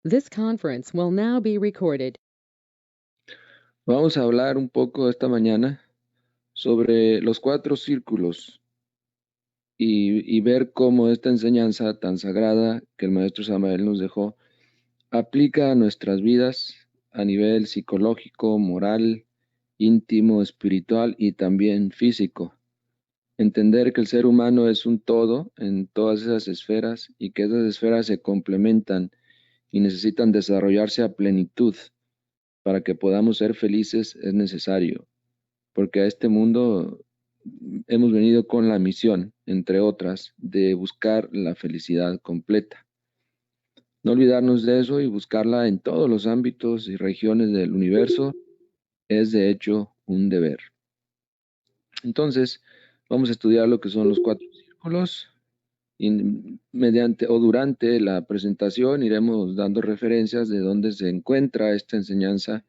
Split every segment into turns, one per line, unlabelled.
This conference will now be recorded.
Vamos a hablar un poco esta mañana sobre los 4 círculos y ver cómo esta enseñanza tan sagrada que el maestro Samael nos dejó aplica a nuestras vidas a nivel psicológico, moral, íntimo, espiritual y también físico. Entender que el ser humano es un todo en todas esas esferas y que esas esferas se complementan y necesitan desarrollarse a plenitud para que podamos ser felices es necesario. Porque a este mundo hemos venido con la misión, entre otras, de buscar la felicidad completa. No olvidarnos de eso y buscarla en todos los ámbitos y regiones del universo es de hecho un deber. Entonces, vamos a estudiar lo que son los 4 círculos y mediante o durante la presentación iremos dando referencias de dónde se encuentra esta enseñanza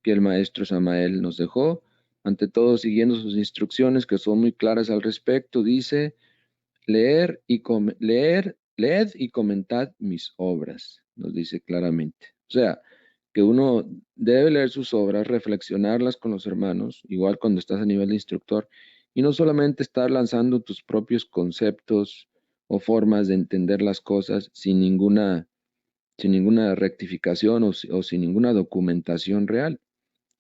que el maestro Samael nos dejó. Ante todo, siguiendo sus instrucciones que son muy claras al respecto, dice, leed y comentad mis obras, nos dice claramente. O sea, que uno debe leer sus obras, reflexionarlas con los hermanos, igual cuando estás a nivel de instructor, y no solamente estar lanzando tus propios conceptos o formas de entender las cosas sin ninguna rectificación o sin ninguna documentación real.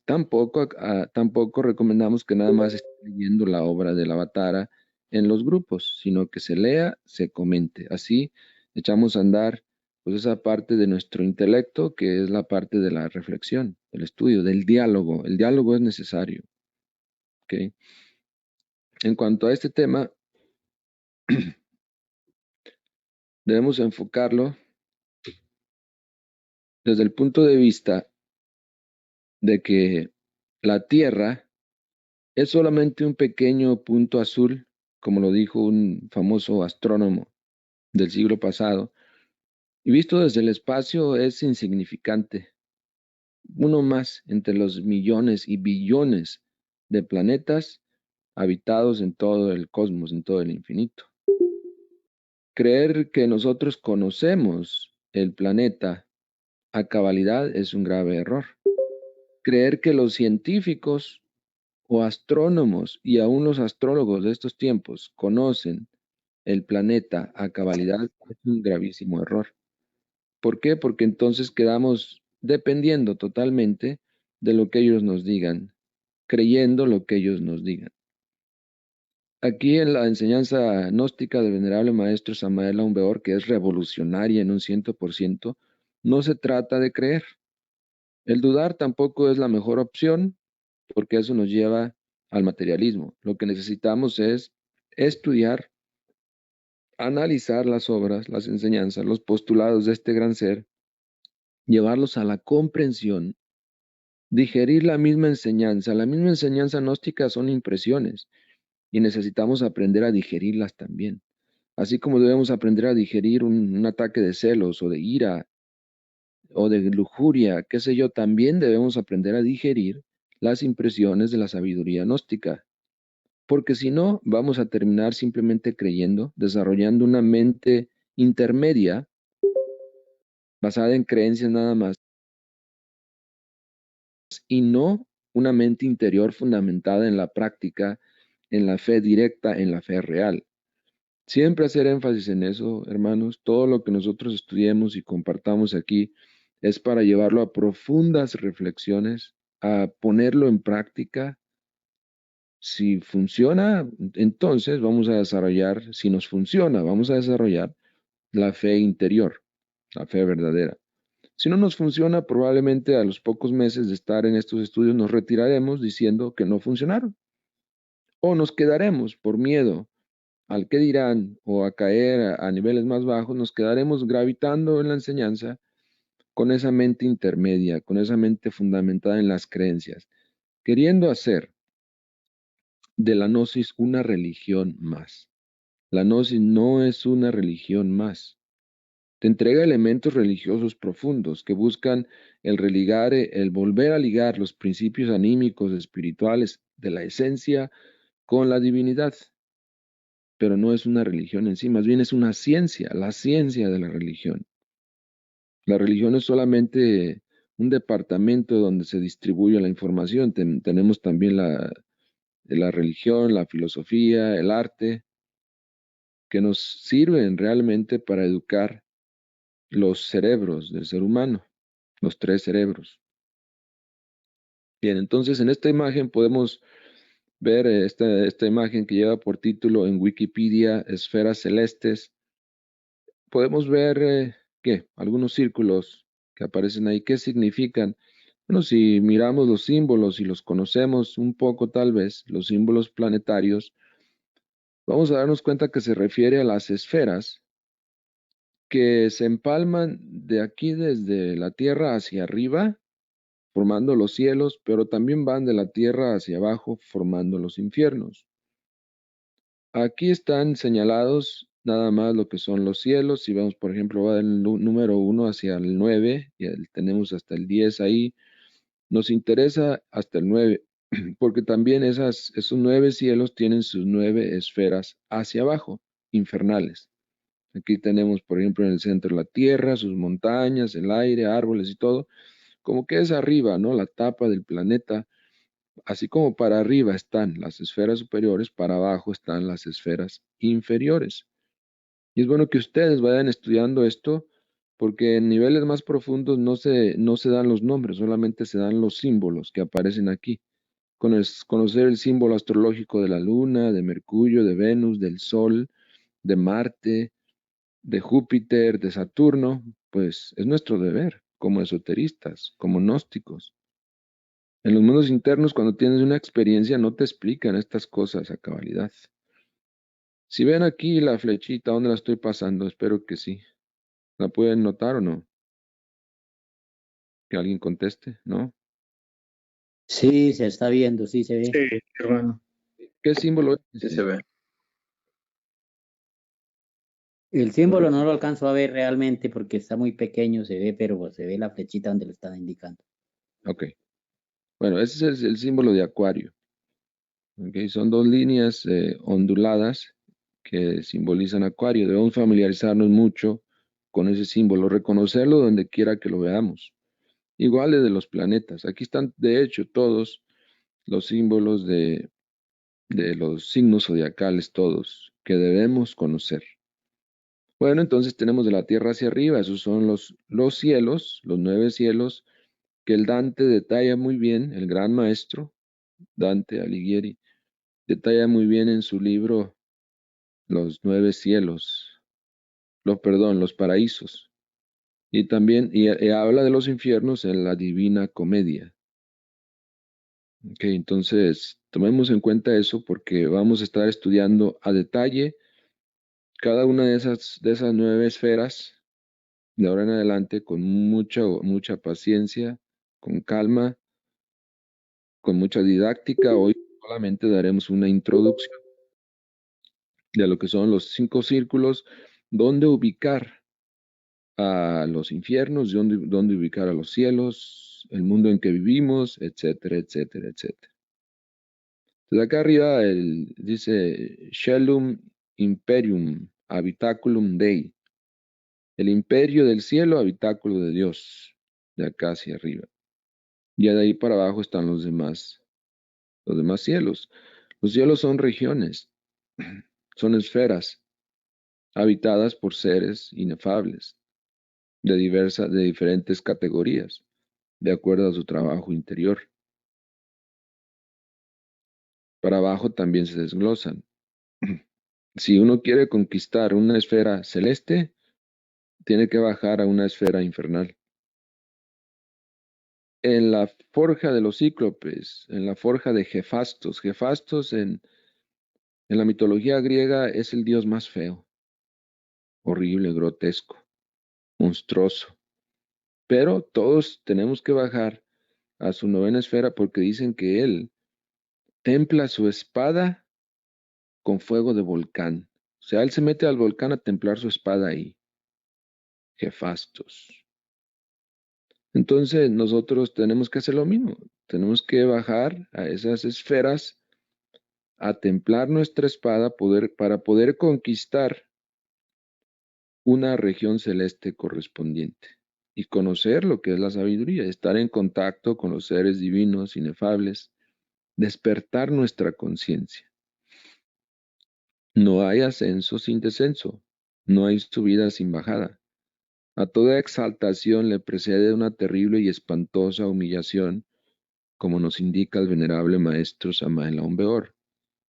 Tampoco recomendamos que nada más esté leyendo la obra del Avatara en los grupos, sino que se lea, se comente. Así echamos a andar pues esa parte de nuestro intelecto que es la parte de la reflexión, del estudio, del diálogo. El diálogo es necesario. ¿Ok? En cuanto a este tema, debemos enfocarlo desde el punto de vista de que la Tierra es solamente un pequeño punto azul, como lo dijo un famoso astrónomo del siglo pasado, y visto desde el espacio es insignificante, uno más entre los millones y billones de planetas habitados en todo el cosmos, en todo el infinito. Creer que nosotros conocemos el planeta a cabalidad es un grave error. Creer que los científicos o astrónomos y aún los astrólogos de estos tiempos conocen el planeta a cabalidad es un gravísimo error. ¿Por qué? Porque entonces quedamos dependiendo totalmente de lo que ellos nos digan, creyendo lo que ellos nos digan. Aquí en la enseñanza gnóstica del venerable maestro Samael Aun Weor, que es revolucionaria en un 100%, no se trata de creer. El dudar tampoco es la mejor opción, porque eso nos lleva al materialismo. Lo que necesitamos es estudiar, analizar las obras, las enseñanzas, los postulados de este gran ser, llevarlos a la comprensión, digerir la misma enseñanza. La misma enseñanza gnóstica son impresiones y necesitamos aprender a digerirlas también. Así como debemos aprender a digerir un ataque de celos o de ira o de lujuria, qué sé yo, también debemos aprender a digerir las impresiones de la sabiduría gnóstica. Porque si no, vamos a terminar simplemente creyendo, desarrollando una mente intermedia basada en creencias nada más y no una mente interior fundamentada en la práctica, en la fe directa, en la fe real. Siempre hacer énfasis en eso, hermanos. Todo lo que nosotros estudiemos y compartamos aquí es para llevarlo a profundas reflexiones, a ponerlo en práctica. Si funciona, entonces vamos a desarrollar, si nos funciona, vamos a desarrollar la fe interior, la fe verdadera. Si no nos funciona, probablemente a los pocos meses de estar en estos estudios nos retiraremos diciendo que no funcionaron. O nos quedaremos por miedo al que dirán o a caer a niveles más bajos, nos quedaremos gravitando en la enseñanza con esa mente intermedia, con esa mente fundamentada en las creencias, queriendo hacer de la gnosis una religión más. La gnosis no es una religión más. Te entrega elementos religiosos profundos que buscan el volver a ligar los principios anímicos espirituales de la esencia con la divinidad. Pero no es una religión en sí, más bien es una ciencia, la ciencia de la religión. La religión es solamente un departamento donde se distribuye la información. Tenemos también la religión, la filosofía, el arte, que nos sirven realmente para educar los cerebros del ser humano, los tres cerebros. Bien, entonces en esta imagen podemos ver esta imagen que lleva por título en Wikipedia Esferas Celestes. Podemos ver ¿qué? Algunos círculos que aparecen ahí. ¿Qué significan? Bueno, si miramos los símbolos y los conocemos un poco tal vez, los símbolos planetarios, vamos a darnos cuenta que se refiere a las esferas que se empalman de aquí desde la Tierra hacia arriba, formando los cielos, pero también van de la Tierra hacia abajo, formando los infiernos. Aquí están señalados nada más lo que son los cielos. Si vemos, por ejemplo, va del número 1 hacia el 9, y tenemos hasta el 10 ahí. Nos interesa hasta el 9, porque también esos 9 cielos tienen sus 9 esferas hacia abajo, infernales. Aquí tenemos, por ejemplo, en el centro la tierra, sus montañas, el aire, árboles y todo, como que es arriba, ¿no? La tapa del planeta. Así como para arriba están las esferas superiores, para abajo están las esferas inferiores. Y es bueno que ustedes vayan estudiando esto, porque en niveles más profundos no se dan los nombres, solamente se dan los símbolos que aparecen aquí. Conocer el símbolo astrológico de la Luna, de Mercurio, de Venus, del Sol, de Marte, de Júpiter, de Saturno, pues es nuestro deber como esoteristas, como gnósticos. En los mundos internos, cuando tienes una experiencia, no te explican estas cosas a cabalidad. Si ven aquí la flechita, ¿dónde la estoy pasando? Espero que sí. ¿La pueden notar o no? Que alguien conteste, ¿no?
Sí, se está viendo, sí se ve.
Sí, hermano.
¿Qué símbolo es
Sí
ese?
se ve.
El símbolo no lo alcanzo a ver realmente porque está muy pequeño, se ve, pero pues, se ve la flechita donde lo están indicando.
Ok. Bueno, ese es el símbolo de Acuario. Ok, son dos líneas onduladas que simbolizan Acuario. Debemos familiarizarnos mucho con ese símbolo, reconocerlo donde quiera que lo veamos. Igual de los planetas. Aquí están, de hecho, todos los símbolos de los signos zodiacales, todos, que debemos conocer. Bueno, entonces tenemos de la Tierra hacia arriba, esos son los cielos, los 9 cielos, que el Dante detalla muy bien, el gran maestro, Dante Alighieri, detalla muy bien en su libro Los 9 cielos, los paraísos. Y también y habla de los infiernos en la Divina Comedia. Ok, entonces tomemos en cuenta eso porque vamos a estar estudiando a detalle cada una de esas 9 esferas de ahora en adelante con mucha paciencia, con calma, con mucha didáctica. Hoy solamente daremos una introducción de lo que son los 5 círculos, dónde ubicar a los infiernos, dónde ubicar a los cielos, el mundo en que vivimos, etcétera, etcétera, etcétera. Entonces acá arriba dice Shelum Imperium Habitaculum Dei, el imperio del cielo, habitáculo de Dios, de acá hacia arriba. Y de ahí para abajo están los demás cielos. Los cielos son regiones, son esferas habitadas por seres inefables, de diferentes categorías, de acuerdo a su trabajo interior. Para abajo también se desglosan. Si uno quiere conquistar una esfera celeste, tiene que bajar a una esfera infernal. En la forja de los cíclopes, en la forja de Hefastos, Hefastos en la mitología griega es el dios más feo, horrible, grotesco, monstruoso. Pero todos tenemos que bajar a su novena esfera porque dicen que él templa su espada con fuego de volcán. O sea, él se mete al volcán a templar su espada ahí. Hefastos. Entonces nosotros tenemos que hacer lo mismo. Tenemos que bajar a esas esferas a templar nuestra espada para poder conquistar una región celeste correspondiente. y conocer lo que es la sabiduría, estar en contacto con los seres divinos, inefables, despertar nuestra conciencia. No hay ascenso sin descenso, no hay subida sin bajada. A toda exaltación le precede una terrible y espantosa humillación, como nos indica el venerable maestro Samael Aun Weor.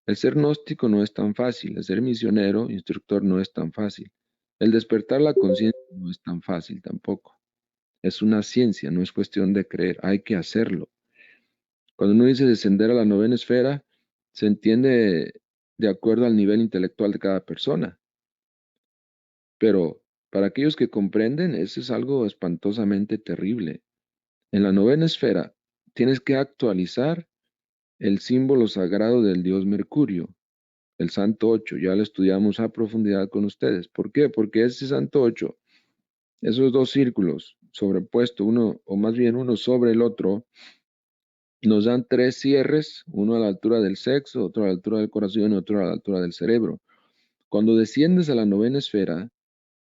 El ser gnóstico no es tan fácil, el ser misionero, instructor no es tan fácil. El despertar la conciencia no es tan fácil tampoco. Es una ciencia, no es cuestión de creer, hay que hacerlo. Cuando uno dice descender a la novena esfera, se entiende de acuerdo al nivel intelectual de cada persona. Pero para aquellos que comprenden, eso es algo espantosamente terrible. En la novena esfera tienes que actualizar el símbolo sagrado del dios Mercurio, el Santo Ocho. Ya lo estudiamos a profundidad con ustedes. ¿Por qué? Porque ese Santo Ocho, esos dos círculos sobrepuestos, uno, o más bien uno sobre el otro, nos dan tres cierres, uno a la altura del sexo, otro a la altura del corazón y otro a la altura del cerebro. Cuando desciendes a la novena esfera,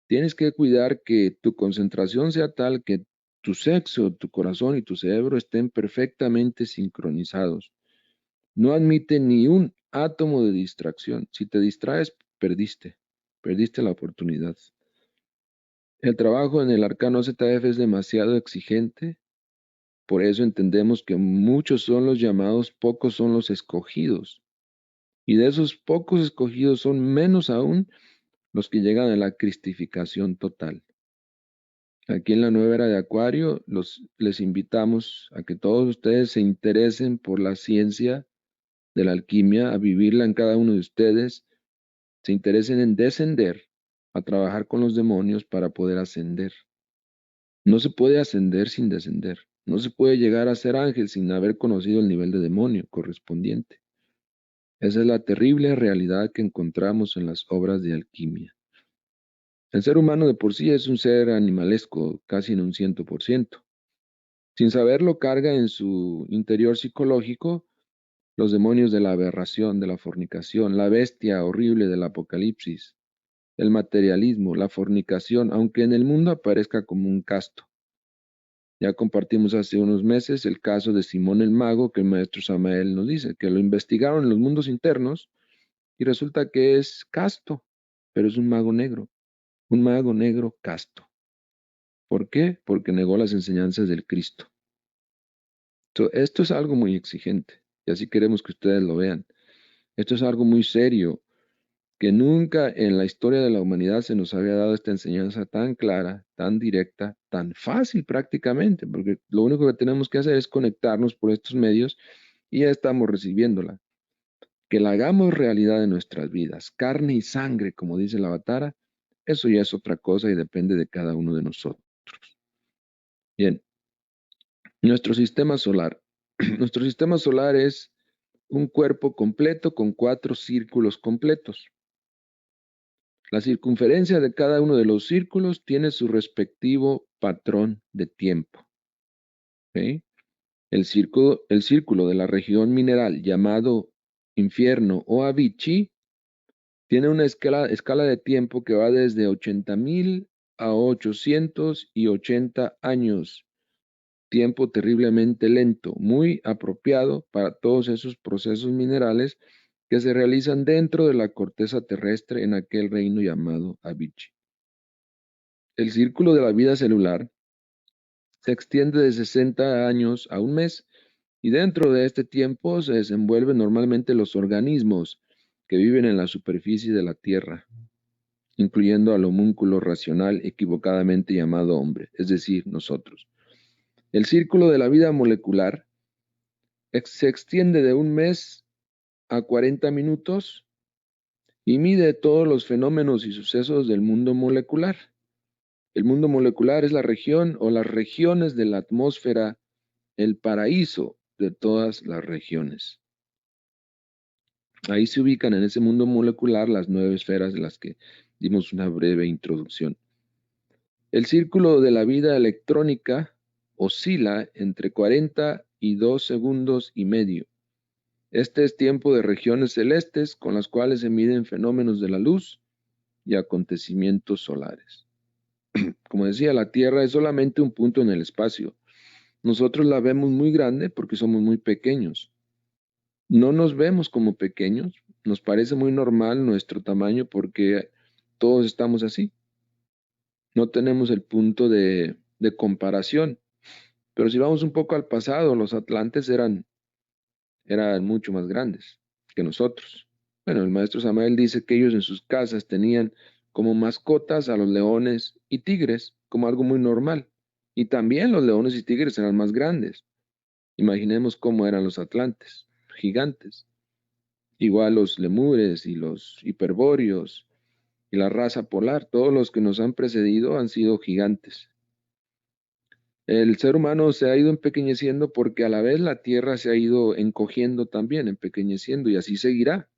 tienes que cuidar que tu concentración sea tal que tu sexo, tu corazón y tu cerebro estén perfectamente sincronizados. No admite ni un átomo de distracción. Si te distraes, perdiste la oportunidad. El trabajo en el arcano ZF es demasiado exigente, por eso entendemos que muchos son los llamados, pocos son los escogidos. Y de esos pocos escogidos son menos aún los que llegan a la cristificación total. Aquí en la nueva era de Acuario les invitamos a que todos ustedes se interesen por la ciencia de la alquimia, a vivirla en cada uno de ustedes, se interesen en descender, a trabajar con los demonios para poder ascender. No se puede ascender sin descender. No se puede llegar a ser ángel sin haber conocido el nivel de demonio correspondiente. Esa es la terrible realidad que encontramos en las obras de alquimia. El ser humano de por sí es un ser animalesco, casi en un 100%. Sin saberlo, carga en su interior psicológico los demonios de la aberración, de la fornicación, la bestia horrible del Apocalipsis, el materialismo, la fornicación, aunque en el mundo aparezca como un casto. Ya compartimos hace unos meses el caso de Simón el Mago, que el maestro Samael nos dice, que lo investigaron en los mundos internos y resulta que es casto, pero es un mago negro casto. ¿Por qué? Porque negó las enseñanzas del Cristo. Esto es algo muy exigente y así queremos que ustedes lo vean. Esto es algo muy serio, que nunca en la historia de la humanidad se nos había dado esta enseñanza tan clara, tan directa, tan fácil prácticamente, porque lo único que tenemos que hacer es conectarnos por estos medios y ya estamos recibiéndola. Que la hagamos realidad en nuestras vidas, carne y sangre, como dice la Avatara, eso ya es otra cosa y depende de cada uno de nosotros. Bien, nuestro sistema solar. Nuestro sistema solar es un cuerpo completo con 4 círculos completos. La circunferencia de cada uno de los círculos tiene su respectivo patrón de tiempo. ¿Ok? El círculo de la región mineral llamado infierno o Avicii tiene una escala de tiempo que va desde 80.000 a 880 años. Tiempo terriblemente lento, muy apropiado para todos esos procesos minerales que se realizan dentro de la corteza terrestre en aquel reino llamado Avicii. El círculo de la vida celular se extiende de 60 años a un mes y dentro de este tiempo se desenvuelven normalmente los organismos que viven en la superficie de la Tierra, incluyendo al homúnculo racional equivocadamente llamado hombre, es decir, nosotros. El círculo de la vida molecular se extiende de un mes a 40 minutos y mide todos los fenómenos y sucesos del mundo molecular. El mundo molecular es la región o las regiones de la atmósfera, el paraíso de todas las regiones. Ahí se ubican en ese mundo molecular las 9 esferas de las que dimos una breve introducción. El círculo de la vida electrónica oscila entre 40 y 2 segundos y medio. Este es tiempo de regiones celestes con las cuales se miden fenómenos de la luz y acontecimientos solares. Como decía, la Tierra es solamente un punto en el espacio. Nosotros la vemos muy grande porque somos muy pequeños. No nos vemos como pequeños, nos parece muy normal nuestro tamaño porque todos estamos así. No tenemos el punto de comparación. Pero si vamos un poco al pasado, los atlantes eran mucho más grandes que nosotros. Bueno, el maestro Samael dice que ellos en sus casas tenían como mascotas a los leones y tigres, como algo muy normal. Y también los leones y tigres eran más grandes. Imaginemos cómo eran los atlantes, gigantes. Igual los lemures y los hiperbóreos y la raza polar, todos los que nos han precedido han sido gigantes. El ser humano se ha ido empequeñeciendo porque a la vez la Tierra se ha ido encogiendo también, empequeñeciendo, y así seguirá.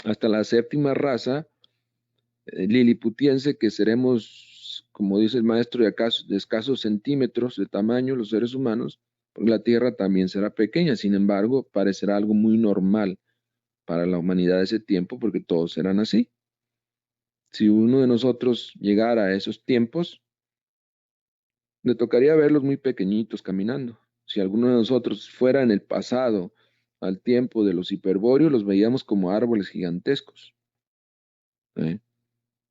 Hasta la séptima raza liliputiense, que seremos, como dice el maestro, de escasos centímetros de tamaño, los seres humanos, porque la Tierra también será pequeña. Sin embargo, parecerá algo muy normal para la humanidad de ese tiempo, porque todos serán así. Si uno de nosotros llegara a esos tiempos, le tocaría verlos muy pequeñitos caminando. Si alguno de nosotros fuera en el pasado, al tiempo de los hiperbóreos, los veíamos como árboles gigantescos. ¿Eh?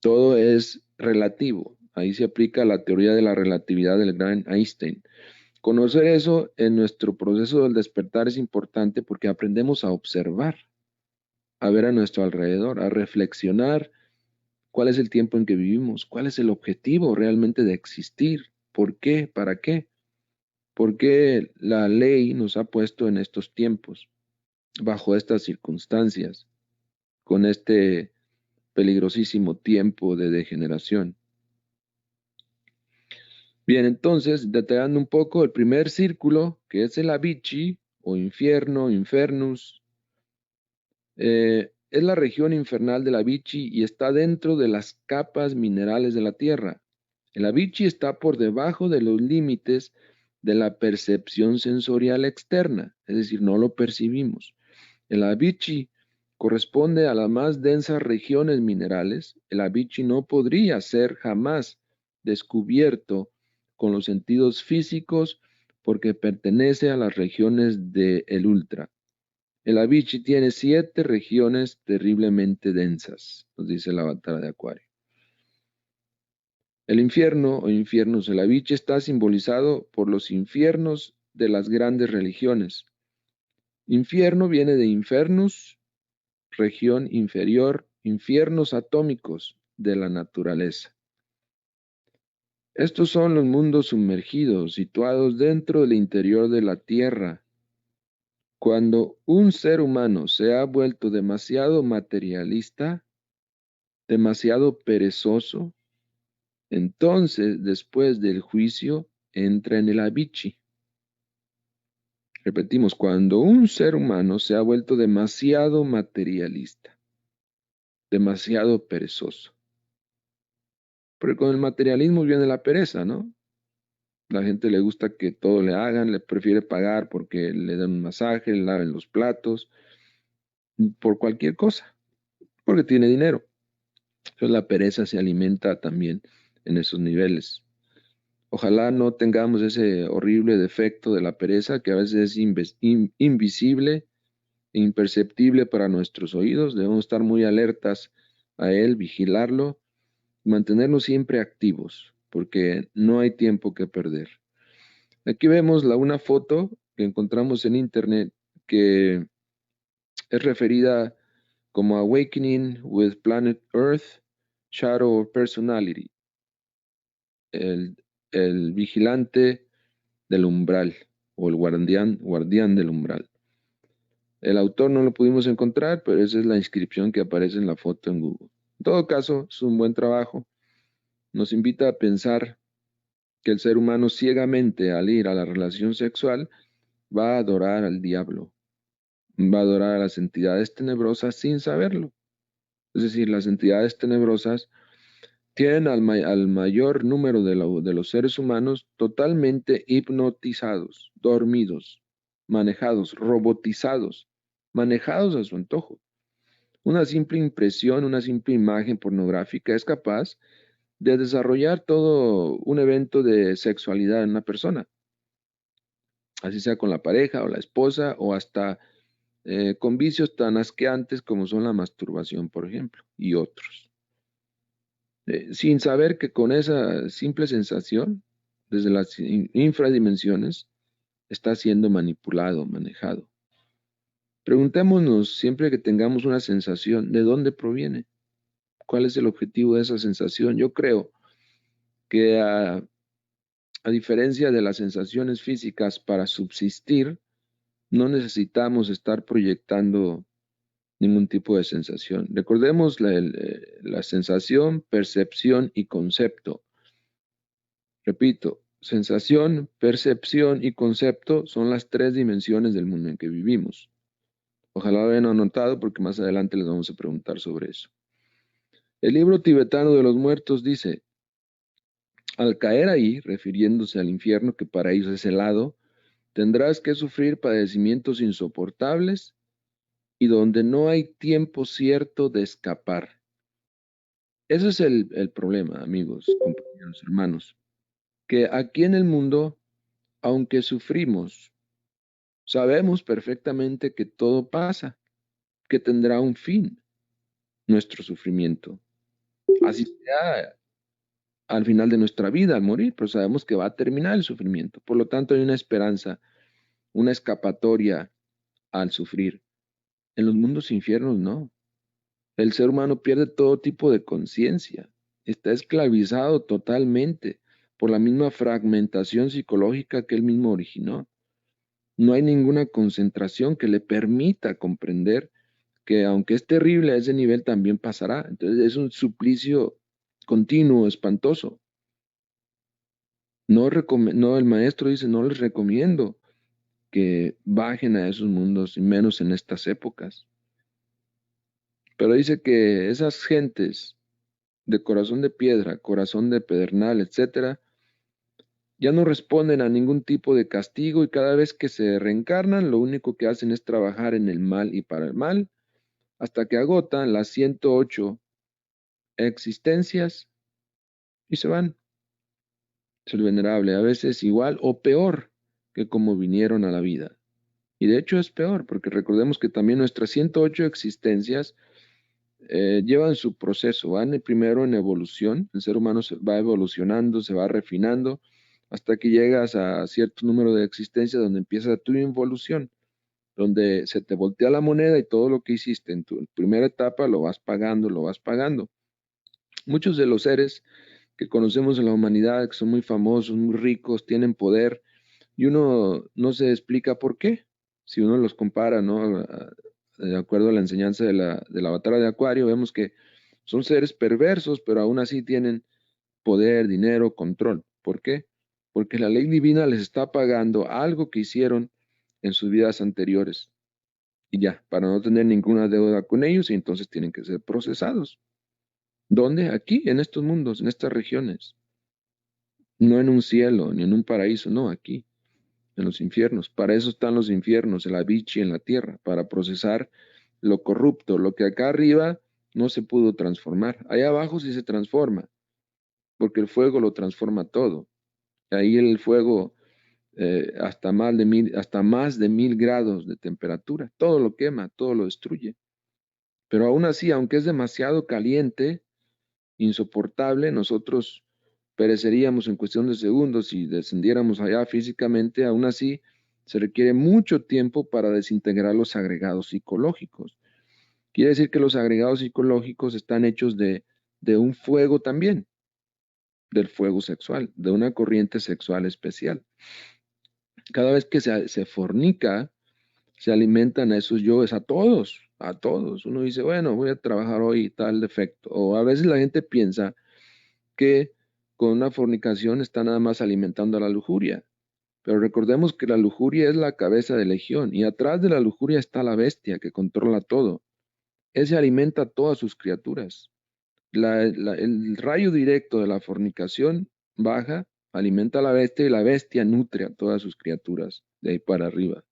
Todo es relativo. Ahí se aplica la teoría de la relatividad del gran Einstein. Conocer eso en nuestro proceso del despertar es importante porque aprendemos a observar, a ver a nuestro alrededor, a reflexionar cuál es el tiempo en que vivimos, cuál es el objetivo realmente de existir, por qué, para qué. ¿Por qué la ley nos ha puesto en estos tiempos, bajo estas circunstancias, con este peligrosísimo tiempo de degeneración? Bien, entonces, detallando un poco, el primer círculo, que es el Avicii, o infierno, infernus, es la región infernal del Avicii y está dentro de las capas minerales de la Tierra. El Avicii está por debajo de los límites de la percepción sensorial externa, es decir, no lo percibimos. El Avicii corresponde a las más densas regiones minerales. El Avicii no podría ser jamás descubierto con los sentidos físicos porque pertenece a las regiones del ultra. El Avicii tiene 7 regiones terriblemente densas, nos dice el avatar de Acuario. El infierno o infiernos, el Avicii está simbolizado por los infiernos de las grandes religiones. Infierno viene de infernus, región inferior, infiernos atómicos de la naturaleza. Estos son los mundos sumergidos, situados dentro del interior de la Tierra. Cuando un ser humano se ha vuelto demasiado materialista, demasiado perezoso, entonces después del juicio entra en el Avicii. Repetimos, cuando un ser humano se ha vuelto demasiado materialista, demasiado perezoso. Porque con el materialismo viene la pereza, ¿no? La gente le gusta que todo le hagan, le prefiere pagar porque le den un masaje, le laven los platos, por cualquier cosa, porque tiene dinero. Entonces la pereza se alimenta también en esos niveles. Ojalá no tengamos ese horrible defecto de la pereza que a veces es invisible e imperceptible para nuestros oídos. Debemos estar muy alertas a él, vigilarlo, mantenernos siempre activos, porque no hay tiempo que perder. Aquí vemos una foto que encontramos en internet que es referida como Awakening with Planet Earth, Shadow of Personality, el, el vigilante del umbral o el guardián del umbral. El autor no lo pudimos encontrar, pero esa es la inscripción que aparece en la foto en Google. En todo caso, es un buen trabajo. Nos invita a pensar que el ser humano ciegamente al ir a la relación sexual va a adorar al diablo, va a adorar a las entidades tenebrosas sin saberlo. Es decir, las entidades tenebrosas tienen al mayor número de los seres humanos totalmente hipnotizados, dormidos, manejados, robotizados, manejados a su antojo. Una simple impresión, una simple imagen pornográfica es capaz de desarrollar todo un evento de sexualidad en una persona, así sea con la pareja o la esposa o hasta con vicios tan asqueantes como son la masturbación, por ejemplo, y otros. Sin saber que con esa simple sensación, desde las infradimensiones, está siendo manipulado, manejado. Preguntémonos siempre que tengamos una sensación, ¿de dónde proviene? ¿Cuál es el objetivo de esa sensación? Yo creo que a diferencia de las sensaciones físicas para subsistir, no necesitamos estar proyectando ningún tipo de sensación. Recordemos la sensación, percepción y concepto. Repito, sensación, percepción y concepto son las tres dimensiones del mundo en que vivimos. Ojalá lo hayan anotado porque más adelante les vamos a preguntar sobre eso. El libro tibetano de los muertos dice, al caer ahí, refiriéndose al infierno que para ellos es helado, tendrás que sufrir padecimientos insoportables y donde no hay tiempo cierto de escapar. Ese es el problema, amigos, compañeros, hermanos, que aquí en el mundo, aunque sufrimos, sabemos perfectamente que todo pasa, que tendrá un fin nuestro sufrimiento. Así sea al final de nuestra vida, al morir, pero sabemos que va a terminar el sufrimiento. Por lo tanto, hay una esperanza, una escapatoria al sufrir. En los mundos infiernos, no. El ser humano pierde todo tipo de conciencia, está esclavizado totalmente por la misma fragmentación psicológica que él mismo originó. No hay ninguna concentración que le permita comprender que aunque es terrible a ese nivel también pasará. Entonces es un suplicio continuo, espantoso. No, el maestro dice, no les recomiendo que bajen a esos mundos, y menos en estas épocas. Pero dice que esas gentes de corazón de piedra, corazón de pedernal, etcétera, ya no responden a ningún tipo de castigo y cada vez que se reencarnan, lo único que hacen es trabajar en el mal y para el mal, hasta que agotan las 108 existencias y se van. Es el venerable, a veces igual o peor que como vinieron a la vida. Y de hecho es peor, porque recordemos que también nuestras 108 existencias llevan su proceso, van primero en evolución, el ser humano se va evolucionando, se va refinando, hasta que llegas a cierto número de existencias donde empieza tu involución, donde se te voltea la moneda y todo lo que hiciste en tu primera etapa lo vas pagando, lo vas pagando. Muchos de los seres que conocemos en la humanidad, que son muy famosos, muy ricos, tienen poder, y uno no se explica por qué. Si uno los compara, ¿no? De acuerdo a la enseñanza del avatar de Acuario, vemos que son seres perversos, pero aún así tienen poder, dinero, control. ¿Por qué? Porque la ley divina les está pagando algo que hicieron en sus vidas anteriores. Y ya, para no tener ninguna deuda con ellos, y entonces tienen que ser procesados. ¿Dónde? Aquí, en estos mundos, en estas regiones. No en un cielo, ni en un paraíso, no, aquí, en los infiernos. Para eso están los infiernos, el Avicii en la tierra, para procesar lo corrupto, lo que acá arriba no se pudo transformar. Allá abajo sí se transforma, porque el fuego lo transforma todo. Ahí el fuego hasta más de 1000 grados de temperatura, todo lo quema, todo lo destruye. Pero aún así, aunque es demasiado caliente, insoportable, nosotros pereceríamos en cuestión de segundos si descendiéramos allá físicamente, aún así se requiere mucho tiempo para desintegrar los agregados psicológicos. Quiere decir que los agregados psicológicos están hechos de un fuego también, del fuego sexual, de una corriente sexual especial. Cada vez que se fornica, se alimentan a esos yoes, a todos, a todos. Uno dice, bueno, voy a trabajar hoy tal defecto. O a veces la gente piensa que con una fornicación está nada más alimentando a la lujuria. Pero recordemos que la lujuria es la cabeza de legión y atrás de la lujuria está la bestia que controla todo. Él se alimenta a todas sus criaturas. El rayo directo de la fornicación baja, alimenta a la bestia y la bestia nutre a todas sus criaturas de ahí para arriba.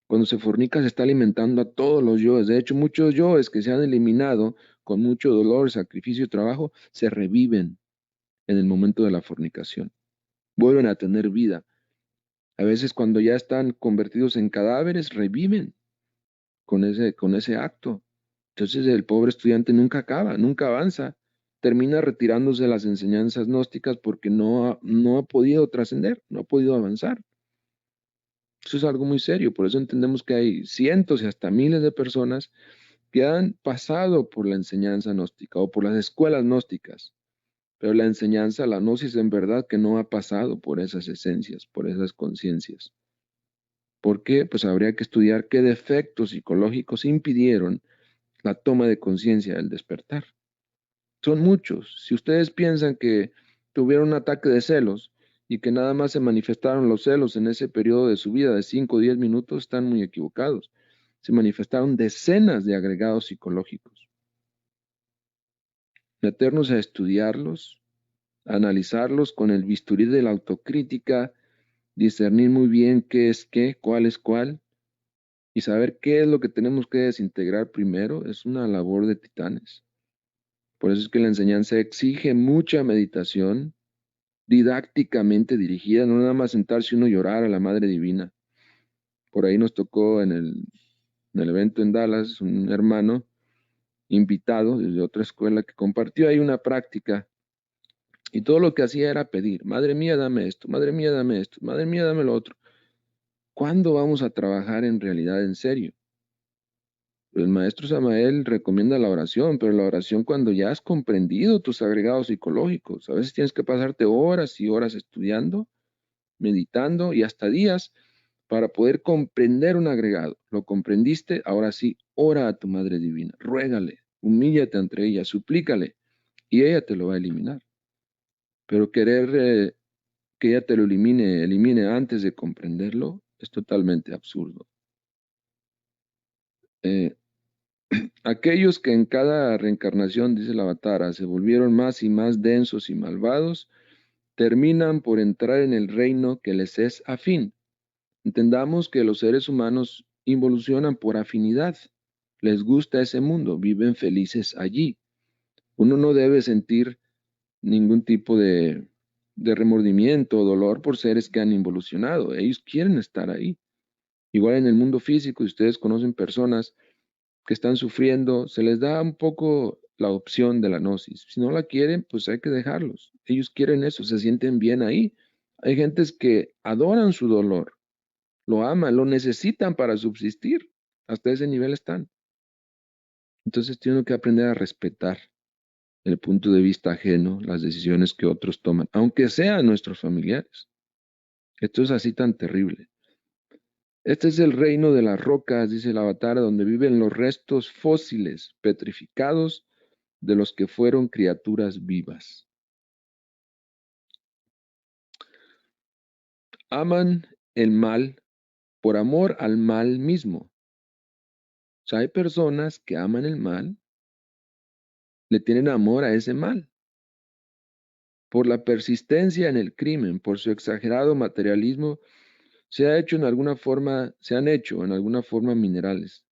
Cuando se fornica se está alimentando a todos los yoes. De hecho, muchos yoes que se han eliminado con mucho dolor, sacrificio y trabajo, se reviven en el momento de la fornicación. Vuelven a tener vida. A veces cuando ya están convertidos en cadáveres, reviven con ese acto. Entonces el pobre estudiante nunca acaba, nunca avanza. Termina retirándose de las enseñanzas gnósticas porque no ha podido trascender, no ha podido avanzar. Eso es algo muy serio. Por eso entendemos que hay cientos y hasta miles de personas que han pasado por la enseñanza gnóstica o por las escuelas gnósticas. Pero la enseñanza, la gnosis en verdad que no ha pasado por esas esencias, por esas conciencias. ¿Por qué? Pues habría que estudiar qué defectos psicológicos impidieron la toma de conciencia del despertar. Son muchos. Si ustedes piensan que tuvieron un ataque de celos y que nada más se manifestaron los celos en ese periodo de su vida de 5 o 10 minutos, están muy equivocados. Se manifestaron decenas de agregados psicológicos. Meternos a estudiarlos, a analizarlos con el bisturí de la autocrítica, discernir muy bien qué es qué, cuál es cuál, y saber qué es lo que tenemos que desintegrar primero, es una labor de titanes. Por eso es que la enseñanza exige mucha meditación, didácticamente dirigida, no nada más sentarse uno a llorar a la Madre Divina. Por ahí nos tocó en el evento en Dallas un hermano invitado desde otra escuela que compartió ahí una práctica y todo lo que hacía era pedir, Madre mía, dame esto, Madre mía, dame esto, Madre mía, dame lo otro. ¿Cuándo vamos a trabajar en realidad en serio? El maestro Samael recomienda la oración, pero la oración cuando ya has comprendido tus agregados psicológicos. A veces tienes que pasarte horas y horas estudiando, meditando y hasta días para poder comprender un agregado. ¿Lo comprendiste? Ahora sí, ora a tu Madre Divina, ruégale, humíllate ante ella, suplícale y ella te lo va a eliminar. Pero querer que ella te lo elimine antes de comprenderlo es totalmente absurdo. Eh, Aquellos que en cada reencarnación, dice la Avatara, se volvieron más y más densos y malvados, terminan por entrar en el reino que les es afín. Entendamos que los seres humanos involucionan por afinidad. Les gusta ese mundo, viven felices allí. Uno no debe sentir ningún tipo de remordimiento o dolor por seres que han involucionado. Ellos quieren estar ahí. Igual en el mundo físico, si ustedes conocen personas que están sufriendo, se les da un poco la opción de la gnosis. Si no la quieren, pues hay que dejarlos. Ellos quieren eso, se sienten bien ahí. Hay gentes que adoran su dolor, lo aman, lo necesitan para subsistir. Hasta ese nivel están. Entonces tienen que aprender a respetar el punto de vista ajeno, las decisiones que otros toman, aunque sean nuestros familiares. Esto es así tan terrible. Este es el reino de las rocas, dice el Avatar, donde viven los restos fósiles, petrificados, de los que fueron criaturas vivas. Aman el mal por amor al mal mismo. O sea, hay personas que aman el mal, le tienen amor a ese mal. Por la persistencia en el crimen, por su exagerado materialismo, se han hecho en alguna forma minerales.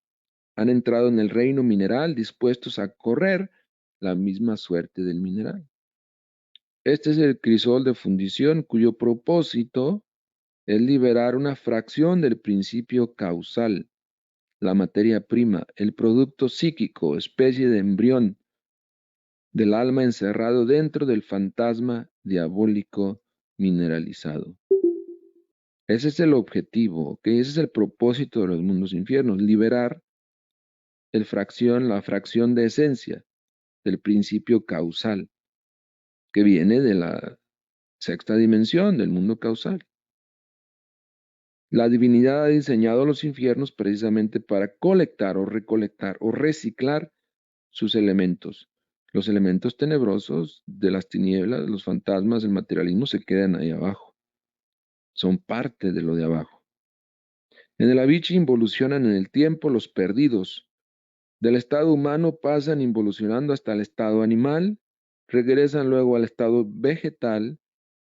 Han entrado en el reino mineral dispuestos a correr la misma suerte del mineral. Este es el crisol de fundición cuyo propósito es liberar una fracción del principio causal, la materia prima, el producto psíquico, especie de embrión del alma encerrado dentro del fantasma diabólico mineralizado. Ese es el objetivo, ¿ok? Ese es el propósito de los mundos infiernos, liberar la fracción de esencia del principio causal, que viene de la sexta dimensión del mundo causal. La divinidad ha diseñado los infiernos precisamente para colectar o recolectar o reciclar sus elementos. Los elementos tenebrosos de las tinieblas, los fantasmas, el materialismo se quedan ahí abajo. Son parte de lo de abajo. En el Avicii involucionan en el tiempo los perdidos. Del estado humano pasan involucionando hasta el estado animal, regresan luego al estado vegetal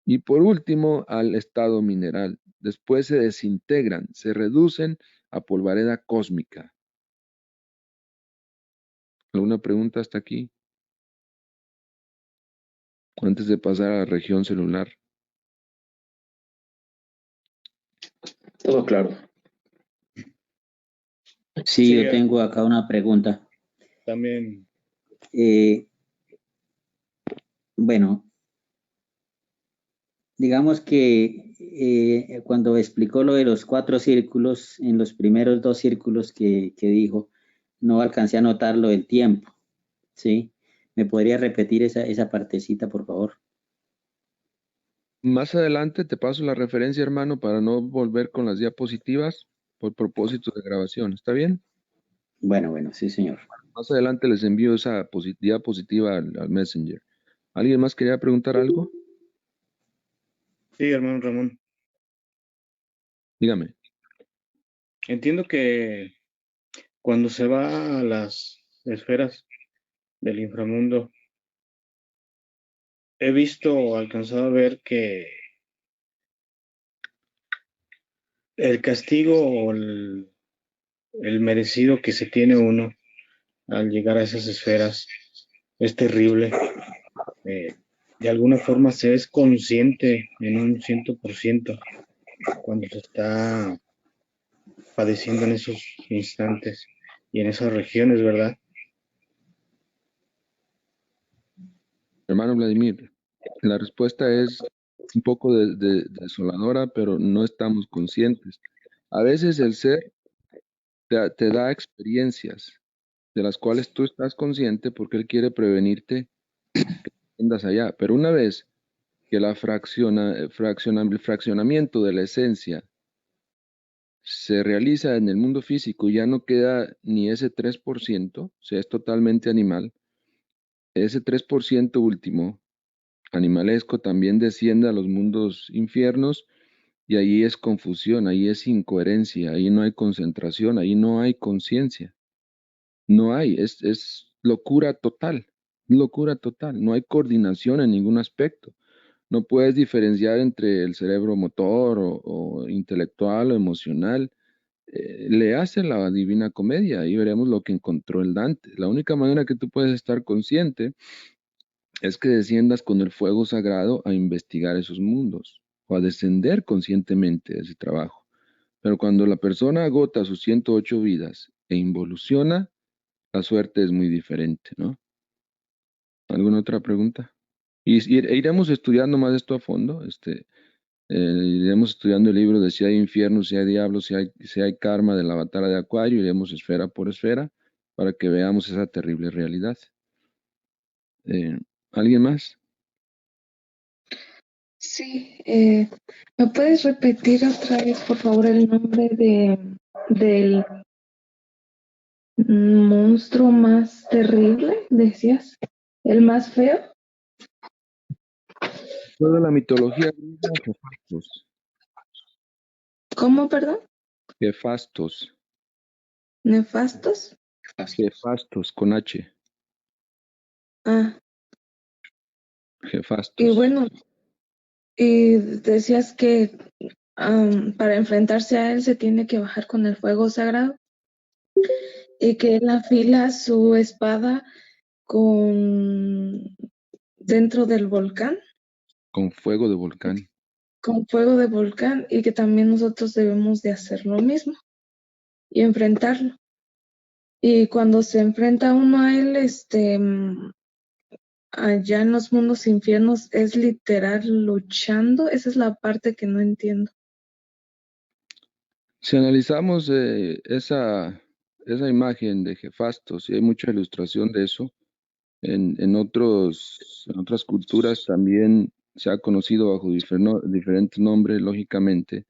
y por último al estado mineral. Después se desintegran, se reducen a polvareda cósmica. ¿Alguna pregunta hasta aquí? antes de pasar a la región celular.
Todo claro.
Sí,
Sí,
yo tengo acá una pregunta.
también.
Eh, bueno, digamos que cuando explicó lo de los 4 círculos, en los primeros 2 círculos que dijo, no alcancé a notar lo del tiempo, ¿sí? ¿Me podría repetir esa partecita, por favor?
Más adelante te paso la referencia, hermano, para no volver con las diapositivas por propósito de grabación. ¿Está bien?
Bueno, sí, señor.
Más adelante les envío esa diapositiva al Messenger. ¿Alguien más quería preguntar algo?
Sí, hermano Ramón.
Dígame.
Entiendo que cuando se va a las esferas del inframundo, he visto o alcanzado a ver que el castigo o el merecido que se tiene uno al llegar a esas esferas es terrible. De alguna forma se es consciente en un 100% cuando se está padeciendo en esos instantes y en esas regiones, ¿verdad?
Hermano Vladimir, la respuesta es un poco desoladora, pero no estamos conscientes. A veces el ser te da experiencias de las cuales tú estás consciente porque él quiere prevenirte que andas allá. Pero una vez que el fraccionamiento de la esencia se realiza en el mundo físico, ya no queda ni ese 3%, o sea, es totalmente animal. Ese 3% último, animalesco, también desciende a los mundos infiernos y ahí es confusión, ahí es incoherencia, ahí no hay concentración, ahí no hay conciencia. No hay, es locura total, no hay coordinación en ningún aspecto. No puedes diferenciar entre el cerebro motor o intelectual o emocional. Le hace la Divina Comedia y veremos lo que encontró el Dante. La única manera que tú puedes estar consciente es que desciendas con el fuego sagrado a investigar esos mundos o a descender conscientemente de ese trabajo. Pero cuando la persona agota sus 108 vidas e involuciona, la suerte es muy diferente, ¿no? ¿Alguna otra pregunta? Iremos estudiando más esto a fondo. Iremos estudiando el libro de si hay infierno, si hay diablo, si hay karma de la batalla de Acuario. Iremos esfera por esfera para que veamos esa terrible realidad. Eh, ¿Alguien más?
Sí, ¿me puedes repetir otra vez, por favor, el nombre del monstruo más terrible, decías? ¿El más feo?
Toda la mitología griega, Hefastos.
¿Cómo, perdón?
Hefastos.
¿Nefastos?
Hefastos, con H.
Ah, y
Hefastos.
bueno, y decías que para enfrentarse a él se tiene que bajar con el fuego sagrado y que él afila su espada con dentro del volcán,
Con fuego de volcán.
con fuego de volcán, y que también nosotros debemos de hacer lo mismo y enfrentarlo. Y cuando se enfrenta uno a él, allá en los mundos infiernos, es literal luchando. Esa es la parte que no entiendo.
Si analizamos esa imagen de Hefastos, y hay mucha ilustración de eso, en otras culturas también se ha conocido bajo diferentes nombres, lógicamente,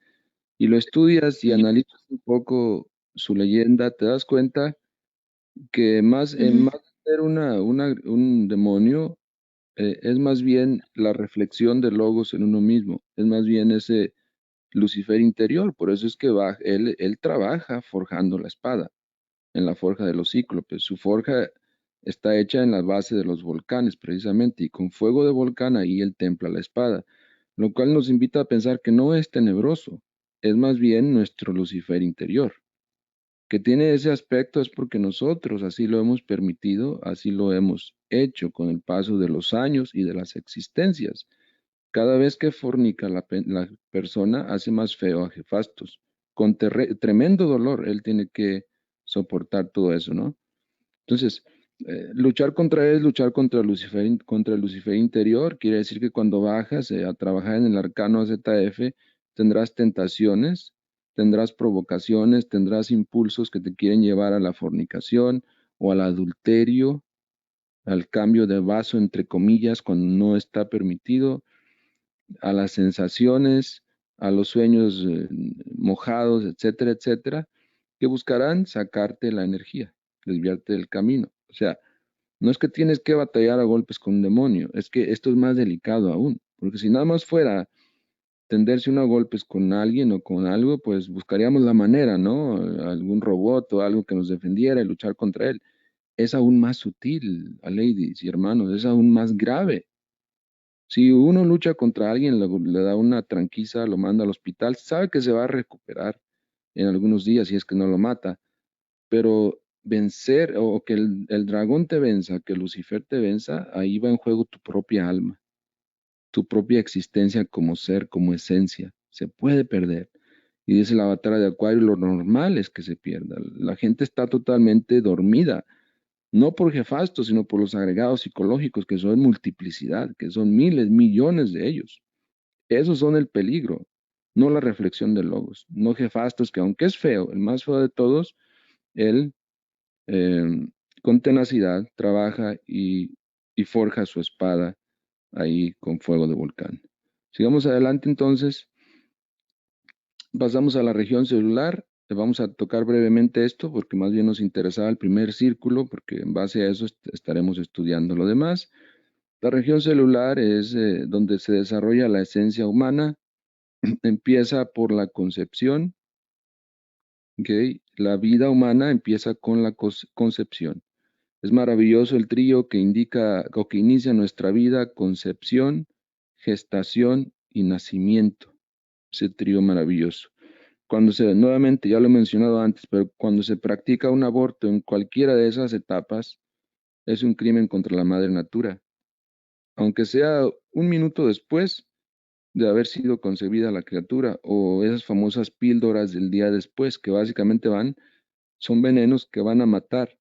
y lo estudias y analizas un poco su leyenda, te das cuenta que
Ujú.
más de ser un demonio, es más bien la reflexión de Logos en uno mismo, es más bien ese Lucifer interior, por eso es que él trabaja forjando la espada en la forja de los cíclopes. Su forja está hecha en la base de los volcanes, precisamente, y con fuego de volcán ahí él templa la espada, lo cual nos invita a pensar que no es tenebroso, es más bien nuestro Lucifer interior, que tiene ese aspecto es porque nosotros así lo hemos permitido, así lo hemos hecho con el paso de los años y de las existencias. Cada vez que fornica la persona hace más feo a Jefastos. Con tremendo dolor, él tiene que soportar todo eso, ¿no? Entonces, luchar contra él es luchar contra el Lucifer interior. Quiere decir que cuando bajas a trabajar en el arcano ZF, tendrás tentaciones, tendrás provocaciones, tendrás impulsos que te quieren llevar a la fornicación o al adulterio, al cambio de vaso, entre comillas, cuando no está permitido, a las sensaciones, a los sueños mojados, etcétera, etcétera, que buscarán sacarte la energía, desviarte del camino. O sea, no es que tienes que batallar a golpes con un demonio, es que esto es más delicado aún, porque si nada más fuera tenderse uno a golpes con alguien o con algo, pues buscaríamos la manera, ¿no? Algún robot o algo que nos defendiera y luchar contra él. Es aún más sutil, ladies y hermanos, es aún más grave. Si uno lucha contra alguien, le da una tranquiza, lo manda al hospital, sabe que se va a recuperar en algunos días si es que no lo mata, pero vencer o que el dragón te venza, que Lucifer te venza, ahí va en juego tu propia alma, tu propia existencia como ser, como esencia. Se puede perder. Y dice la batalla de Acuario, lo normal es que se pierda. La gente está totalmente dormida, no por Jefastos, sino por los agregados psicológicos, que son multiplicidad, que son miles, millones de ellos. Esos son el peligro, no la reflexión de Logos, no Jefastos, que aunque es feo, el más feo de todos, él con tenacidad trabaja y forja su espada ahí con fuego de volcán. Sigamos adelante entonces, pasamos a la región celular. Vamos a tocar brevemente esto porque más bien nos interesaba el primer círculo, porque en base a eso estaremos estudiando lo demás. La región celular es donde se desarrolla la esencia humana. Empieza por la concepción, ¿ok? La vida humana empieza con la concepción. Es maravilloso el trío que indica o que inicia nuestra vida: concepción, gestación y nacimiento. Ese trío maravilloso. Nuevamente, ya lo he mencionado antes, pero cuando se practica un aborto en cualquiera de esas etapas, es un crimen contra la madre natura. Aunque sea un minuto después de haber sido concebida la criatura, o esas famosas píldoras del día después, que básicamente son venenos que van a matar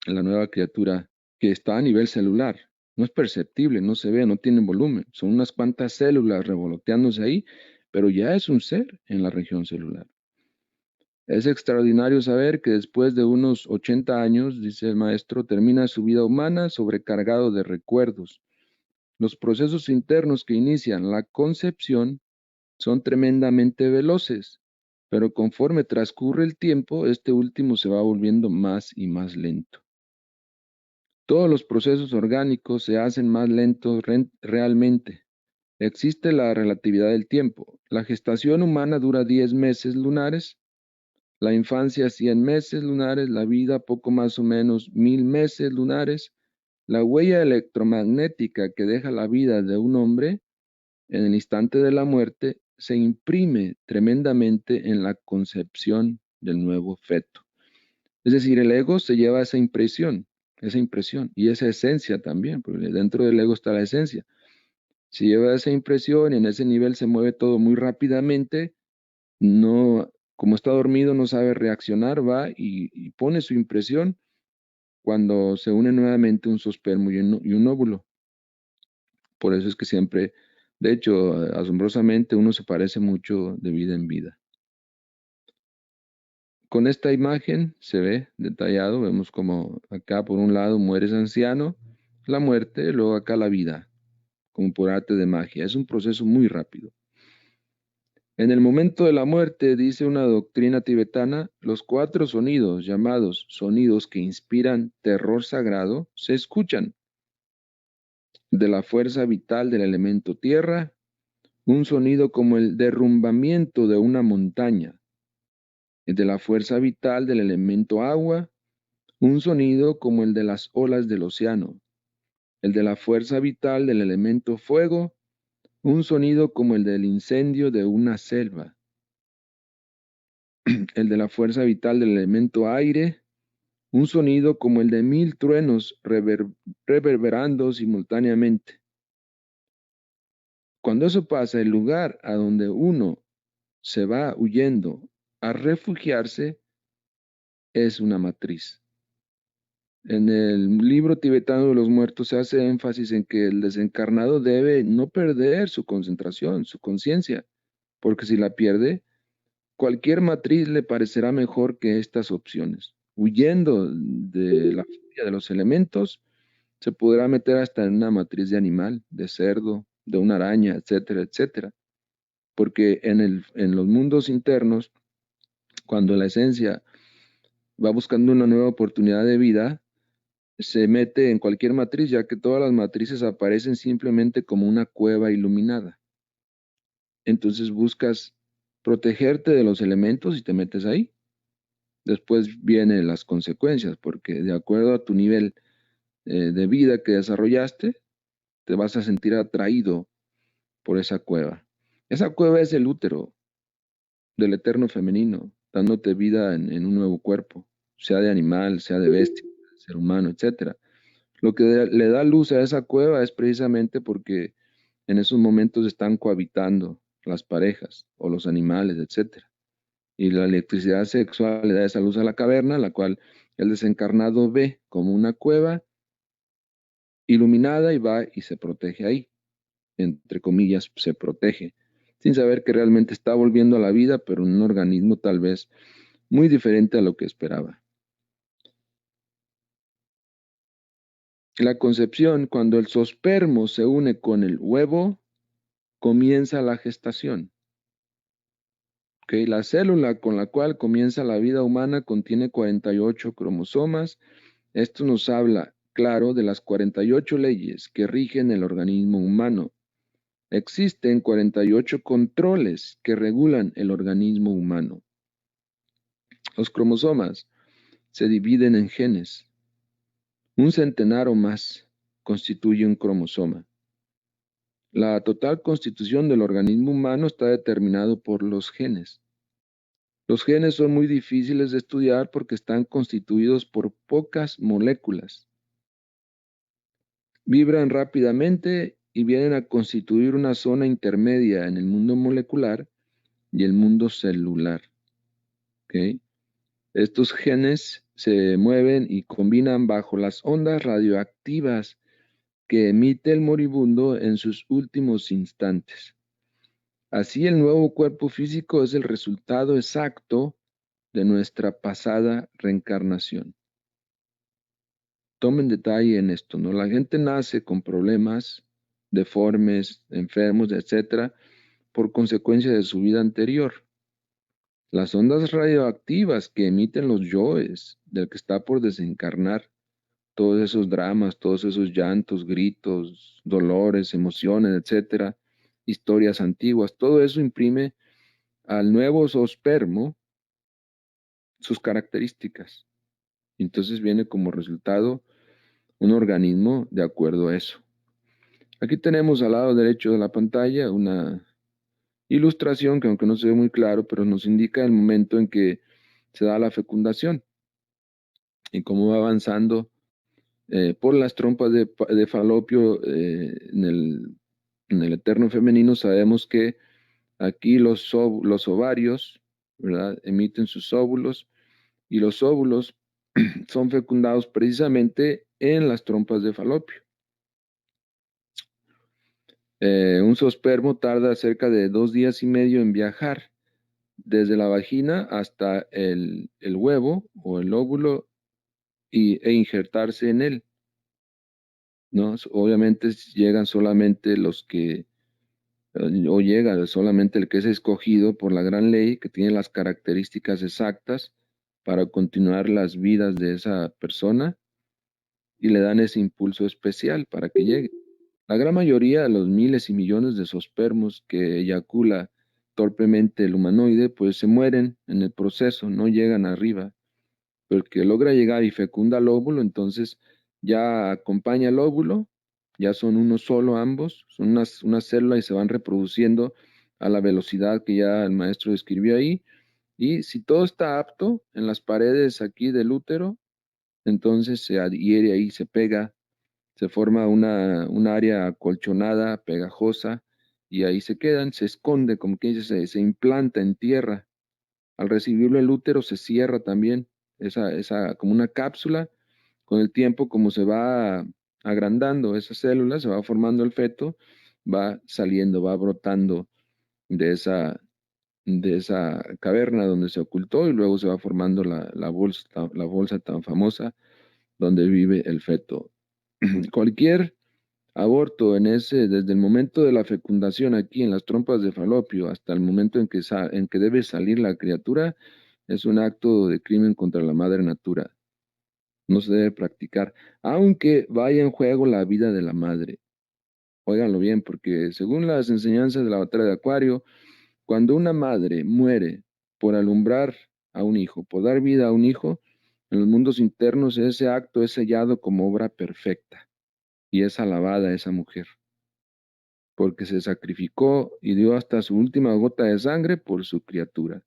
a la nueva criatura que está a nivel celular. No es perceptible, no se ve, no tiene volumen. Son unas cuantas células revoloteándose ahí, pero ya es un ser en la región celular. Es extraordinario saber que después de unos 80 años, dice el maestro, termina su vida humana sobrecargado de recuerdos. Los procesos internos que inician la concepción son tremendamente veloces, pero conforme transcurre el tiempo, este último se va volviendo más y más lento. Todos los procesos orgánicos se hacen más lentos realmente. Existe la relatividad del tiempo. La gestación humana dura 10 meses lunares, la infancia 100 meses lunares, la vida poco más o menos 1000 meses lunares. La huella electromagnética que deja la vida de un hombre en el instante de la muerte se imprime tremendamente en la concepción del nuevo feto. Es decir, el ego se lleva esa impresión y esa esencia también, porque dentro del ego está la esencia. Se lleva esa impresión y en ese nivel se mueve todo muy rápidamente. No, como está dormido, no sabe reaccionar, va y pone su impresión cuando se une nuevamente un zoospermo y un óvulo. Por eso es que siempre, de hecho, asombrosamente, uno se parece mucho de vida en vida. Con esta imagen se ve detallado, vemos como acá por un lado mueres anciano, la muerte, luego acá la vida, como por arte de magia. Es un proceso muy rápido. En el momento de la muerte, dice una doctrina tibetana, los 4 sonidos, llamados sonidos que inspiran terror sagrado, se escuchan. De la fuerza vital del elemento tierra, un sonido como el derrumbamiento de una montaña. De la fuerza vital del elemento agua, un sonido como el de las olas del océano. El de la fuerza vital del elemento fuego, un sonido como el del incendio de una selva. el de la fuerza vital del elemento aire, un sonido como el de 1000 truenos reverberando simultáneamente. Cuando eso pasa, el lugar a donde uno se va huyendo a refugiarse es una matriz. En el libro tibetano de los muertos se hace énfasis en que el desencarnado debe no perder su concentración, su conciencia, porque si la pierde, cualquier matriz le parecerá mejor que estas opciones. Huyendo de la furia de los elementos, se podrá meter hasta en una matriz de animal, de cerdo, de una araña, etcétera, etcétera. Porque en los mundos internos, cuando la esencia va buscando una nueva oportunidad de vida, se mete en cualquier matriz, ya que todas las matrices aparecen simplemente como una cueva iluminada. Entonces buscas protegerte de los elementos y te metes ahí. Después vienen las consecuencias, porque de acuerdo a tu nivel de vida que desarrollaste, te vas a sentir atraído por esa cueva. Esa cueva es el útero del eterno femenino, dándote vida en un nuevo cuerpo, sea de animal, sea de bestia, ser humano, etc. Lo que le da luz a esa cueva es precisamente porque en esos momentos están cohabitando las parejas o los animales, etc. Y la electricidad sexual le da esa luz a la caverna, la cual el desencarnado ve como una cueva iluminada y va y se protege ahí. Entre comillas, se protege, sin saber que realmente está volviendo a la vida, pero en un organismo tal vez muy diferente a lo que esperaba. La concepción, cuando el zoospermo se une con el huevo, comienza la gestación. ¿Okay? La célula con la cual comienza la vida humana contiene 48 cromosomas. Esto nos habla, claro, de las 48 leyes que rigen el organismo humano. Existen 48 controles que regulan el organismo humano. Los cromosomas se dividen en genes. Un centenar o más constituye un cromosoma. La total constitución del organismo humano está determinado por los genes. Los genes son muy difíciles de estudiar porque están constituidos por pocas moléculas. Vibran rápidamente y vienen a constituir una zona intermedia en el mundo molecular y el mundo celular. ¿Okay? Estos genes se mueven y combinan bajo las ondas radioactivas que emite el moribundo en sus últimos instantes. Así el nuevo cuerpo físico es el resultado exacto de nuestra pasada reencarnación. Tomen detalle en esto, ¿no? La gente nace con problemas, deformes, enfermos, etcétera, por consecuencia de su vida anterior. Las ondas radioactivas que emiten los yoes del que está por desencarnar, todos esos dramas, todos esos llantos, gritos, dolores, emociones, etcétera, historias antiguas, todo eso imprime al nuevo zoospermo sus características. Entonces viene como resultado un organismo de acuerdo a eso. Aquí tenemos al lado derecho de la pantalla una ilustración que aunque no se ve muy claro, pero nos indica el momento en que se da la fecundación y cómo va avanzando por las trompas de falopio en el eterno femenino. Sabemos que aquí los ovarios, ¿verdad?, emiten sus óvulos y los óvulos son fecundados precisamente en las trompas de falopio. Un zoospermo tarda cerca de 2 días y medio en viajar desde la vagina hasta el huevo o el óvulo e injertarse en él, ¿no? Obviamente llegan solamente los que, o llega solamente el que es escogido por la gran ley, que tiene las características exactas para continuar las vidas de esa persona y le dan ese impulso especial para que llegue. La gran mayoría de los miles y millones de zoospermos que eyacula torpemente el humanoide, pues se mueren en el proceso, no llegan arriba. Pero el que logra llegar y fecunda el óvulo, entonces ya acompaña el óvulo, ya son uno solo ambos, son una célula y se van reproduciendo a la velocidad que ya el maestro describió ahí, Y si todo está apto en las paredes aquí del útero, entonces se adhiere ahí, se pega, se forma un área acolchonada, pegajosa, y ahí se quedan, se esconde, como que dice, se implanta en tierra. Al recibirlo el útero se cierra también, como una cápsula. Con el tiempo, como se va agrandando esa célula, se va formando el feto, va saliendo, va brotando de esa caverna donde se ocultó y luego se va formando la bolsa tan famosa donde vive el feto. Cualquier aborto desde el momento de la fecundación aquí en las trompas de falopio hasta el momento en que debe salir la criatura, es un acto de crimen contra la madre natura. No se debe practicar, aunque vaya en juego la vida de la madre. Óiganlo bien, porque según las enseñanzas de la batalla de Acuario, cuando una madre muere por alumbrar a un hijo, por dar vida a un hijo, en los mundos internos ese acto es sellado como obra perfecta y es alabada esa mujer, porque se sacrificó y dio hasta su última gota de sangre por su criatura.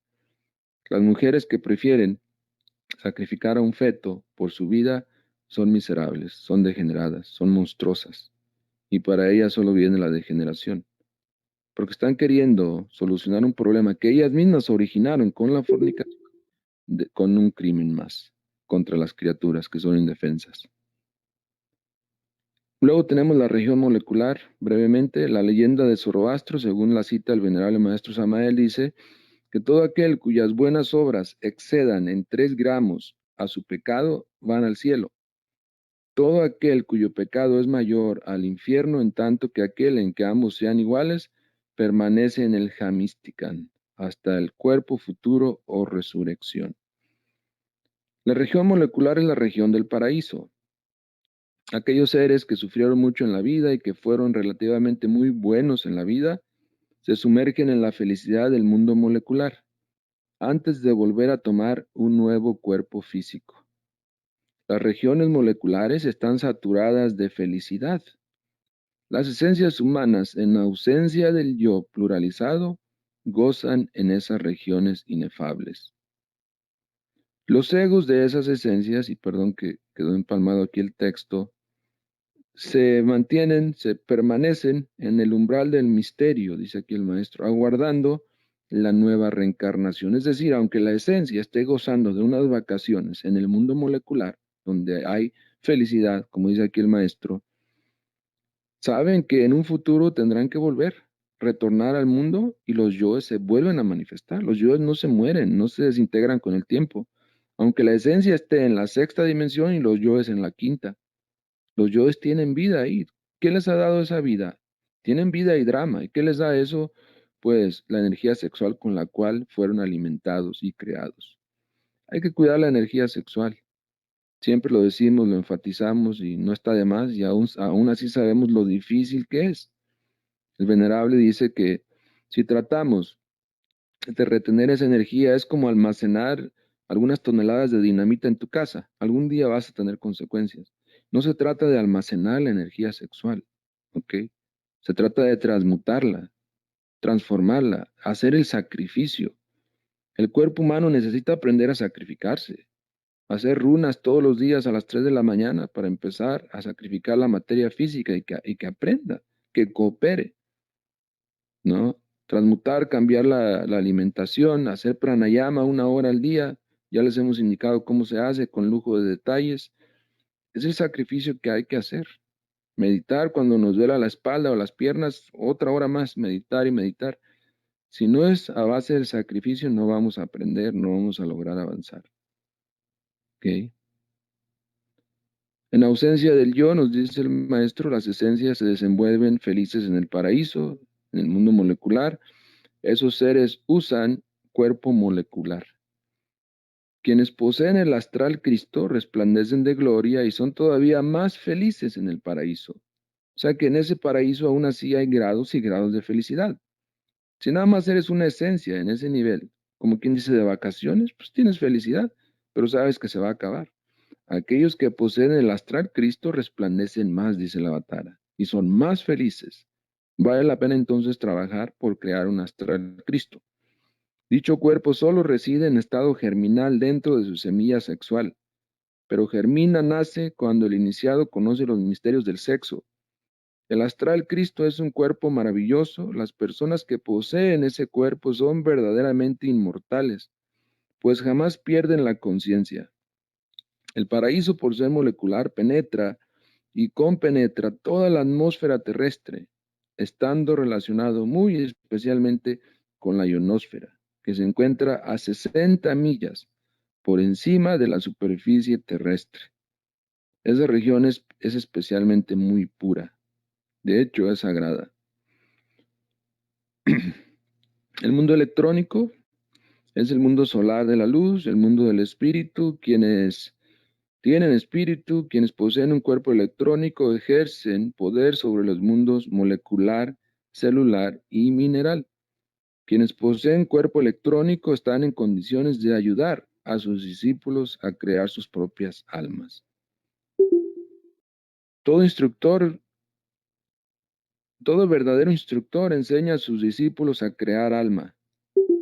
Las mujeres que prefieren sacrificar a un feto por su vida son miserables, son degeneradas, son monstruosas, y para ellas solo viene la degeneración, porque están queriendo solucionar un problema que ellas mismas originaron con la fornicación, con un crimen más contra las criaturas que son indefensas. Luego tenemos la región molecular, brevemente, la leyenda de Zoroastro, según la cita del venerable maestro Samael, dice que todo aquel cuyas buenas obras excedan en 3 gramos a su pecado, van al cielo. Todo aquel cuyo pecado es mayor al infierno, en tanto que aquel en que ambos sean iguales, permanece en el Jamistican, hasta el cuerpo futuro o resurrección. La región molecular es la región del paraíso. Aquellos seres que sufrieron mucho en la vida y que fueron relativamente muy buenos en la vida, se sumergen en la felicidad del mundo molecular, antes de volver a tomar un nuevo cuerpo físico. Las regiones moleculares están saturadas de felicidad. Las esencias humanas, en ausencia del yo pluralizado, gozan en esas regiones inefables. Los egos de esas esencias, y perdón que quedó empalmado aquí el texto, se permanecen en el umbral del misterio, dice aquí el maestro, aguardando la nueva reencarnación. Es decir, aunque la esencia esté gozando de unas vacaciones en el mundo molecular, donde hay felicidad, como dice aquí el maestro, saben que en un futuro tendrán que retornar al mundo y los yoes se vuelven a manifestar. Los yoes no se mueren, no se desintegran con el tiempo. Aunque la esencia esté en la 6ª dimensión y los yoes en la 5ª. Los yoes tienen vida ahí. ¿Qué les ha dado esa vida? Tienen vida y drama. ¿Y qué les da eso? Pues la energía sexual con la cual fueron alimentados y creados. Hay que cuidar la energía sexual. Siempre lo decimos, lo enfatizamos y no está de más, y aún así sabemos lo difícil que es. El venerable dice que si tratamos de retener esa energía es como almacenar algunas toneladas de dinamita en tu casa. Algún día vas a tener consecuencias. No se trata de almacenar la energía sexual, ¿ok? Se trata de transmutarla, transformarla, hacer el sacrificio. El cuerpo humano necesita aprender a sacrificarse, hacer runas todos los días a las 3 de la mañana para empezar a sacrificar la materia física y que aprenda, que coopere, ¿no? Transmutar, cambiar la alimentación, hacer pranayama 1 hora al día. Ya les hemos indicado cómo se hace con lujo de detalles. Es el sacrificio que hay que hacer. Meditar cuando nos duela la espalda o las piernas, otra hora más, meditar y meditar. Si no es a base del sacrificio, no vamos a aprender, no vamos a lograr avanzar. ¿Ok? En ausencia del yo, nos dice el maestro, las esencias se desenvuelven felices en el paraíso, en el mundo molecular. Esos seres usan cuerpo molecular. Quienes poseen el astral Cristo resplandecen de gloria y son todavía más felices en el paraíso. O sea que en ese paraíso aún así hay grados y grados de felicidad. Si nada más eres una esencia en ese nivel, como quien dice de vacaciones, pues tienes felicidad, pero sabes que se va a acabar. Aquellos que poseen el astral Cristo resplandecen más, dice la Avatara, y son más felices. Vale la pena entonces trabajar por crear un astral Cristo. Dicho cuerpo solo reside en estado germinal dentro de su semilla sexual, pero germina, nace cuando el iniciado conoce los misterios del sexo. El astral Cristo es un cuerpo maravilloso. Las personas que poseen ese cuerpo son verdaderamente inmortales, pues jamás pierden la conciencia. El paraíso, por ser molecular, penetra y compenetra toda la atmósfera terrestre, estando relacionado muy especialmente con la ionosfera, que se encuentra a 60 millas por encima de la superficie terrestre. Esa región es especialmente muy pura. De hecho, es sagrada. El mundo electrónico es el mundo solar de la luz, el mundo del espíritu. Quienes tienen espíritu, quienes poseen un cuerpo electrónico, ejercen poder sobre los mundos molecular, celular y mineral. Quienes poseen cuerpo electrónico están en condiciones de ayudar a sus discípulos a crear sus propias almas. Todo instructor, todo verdadero instructor enseña a sus discípulos a crear alma.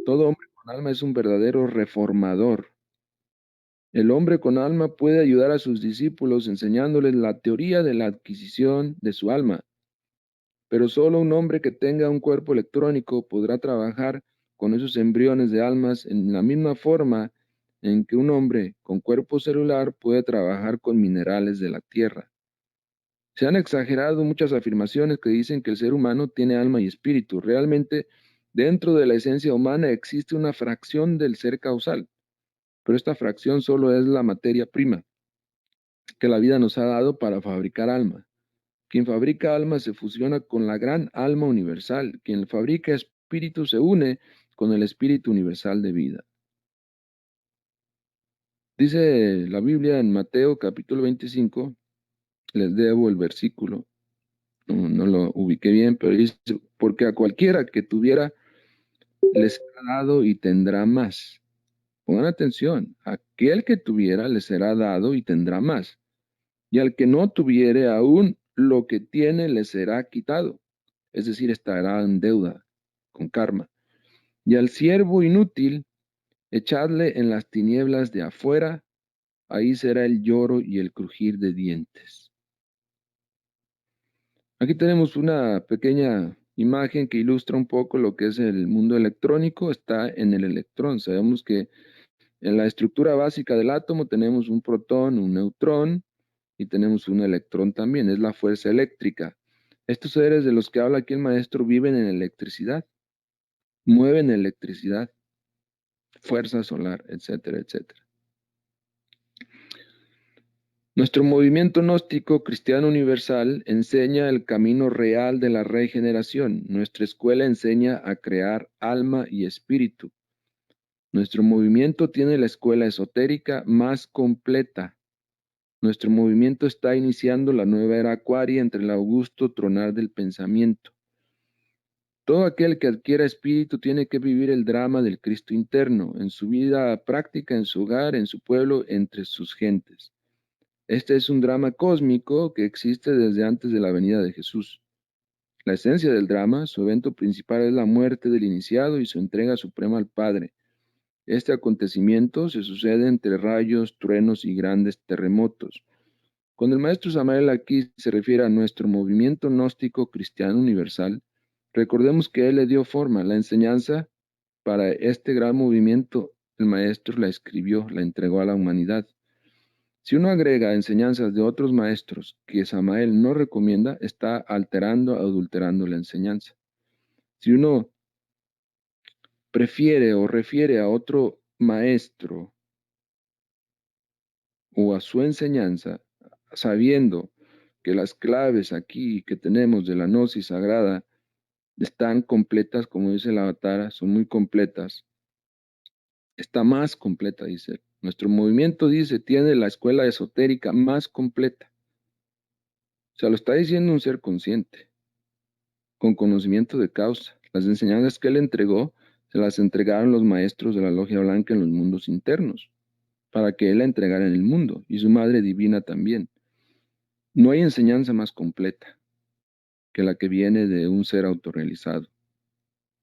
Todo hombre con alma es un verdadero reformador. El hombre con alma puede ayudar a sus discípulos enseñándoles la teoría de la adquisición de su alma, pero solo un hombre que tenga un cuerpo electrónico podrá trabajar con esos embriones de almas en la misma forma en que un hombre con cuerpo celular puede trabajar con minerales de la tierra. Se han exagerado muchas afirmaciones que dicen que el ser humano tiene alma y espíritu. Realmente, dentro de la esencia humana existe una fracción del ser causal, pero esta fracción solo es la materia prima que la vida nos ha dado para fabricar alma. Quien fabrica alma se fusiona con la gran alma universal. Quien fabrica espíritu se une con el espíritu universal de vida. Dice la Biblia en Mateo capítulo 25, les debo el versículo, no lo ubiqué bien, pero dice, porque a cualquiera que tuviera les será dado y tendrá más. Pongan atención, aquel que tuviera le será dado y tendrá más. Y al que no tuviere aún lo que tiene le será quitado. Es decir, estará en deuda, con karma. Y al siervo inútil, echadle en las tinieblas de afuera, ahí será el lloro y el crujir de dientes. Aquí tenemos una pequeña imagen que ilustra un poco lo que es el mundo electrónico. Está en el electrón. Sabemos que en la estructura básica del átomo tenemos un protón, un neutrón y tenemos un electrón también. Es la fuerza eléctrica. Estos seres de los que habla aquí el maestro viven en electricidad, mueven electricidad, fuerza solar, etcétera, etcétera. Nuestro movimiento gnóstico cristiano universal enseña el camino real de la regeneración. Nuestra escuela enseña a crear alma y espíritu. Nuestro movimiento tiene la escuela esotérica más completa. Nuestro movimiento está iniciando la nueva era acuaria entre el augusto tronar del pensamiento. Todo aquel que adquiera espíritu tiene que vivir el drama del Cristo interno, en su vida práctica, en su hogar, en su pueblo, entre sus gentes. Este es un drama cósmico que existe desde antes de la venida de Jesús. La esencia del drama, su evento principal es la muerte del iniciado y su entrega suprema al Padre. Este acontecimiento se sucede entre rayos, truenos y grandes terremotos. Cuando el maestro Samael aquí se refiere a nuestro movimiento gnóstico cristiano universal, recordemos que él le dio forma. La enseñanza para este gran movimiento, el maestro la escribió, la entregó a la humanidad. Si uno agrega enseñanzas de otros maestros que Samael no recomienda, está alterando, adulterando la enseñanza. Si uno prefiere o refiere a otro maestro o a su enseñanza, sabiendo que las claves aquí que tenemos de la gnosis sagrada están completas, como dice la Avatara, son muy completas, está más completa, dice él. Nuestro movimiento, dice, tiene la escuela esotérica más completa. O sea, lo está diciendo un ser consciente, con conocimiento de causa. Las enseñanzas que él entregó, se las entregaron los maestros de la Logia Blanca en los mundos internos, para que él la entregara en el mundo, y su Madre Divina también. No hay enseñanza más completa que la que viene de un ser autorrealizado.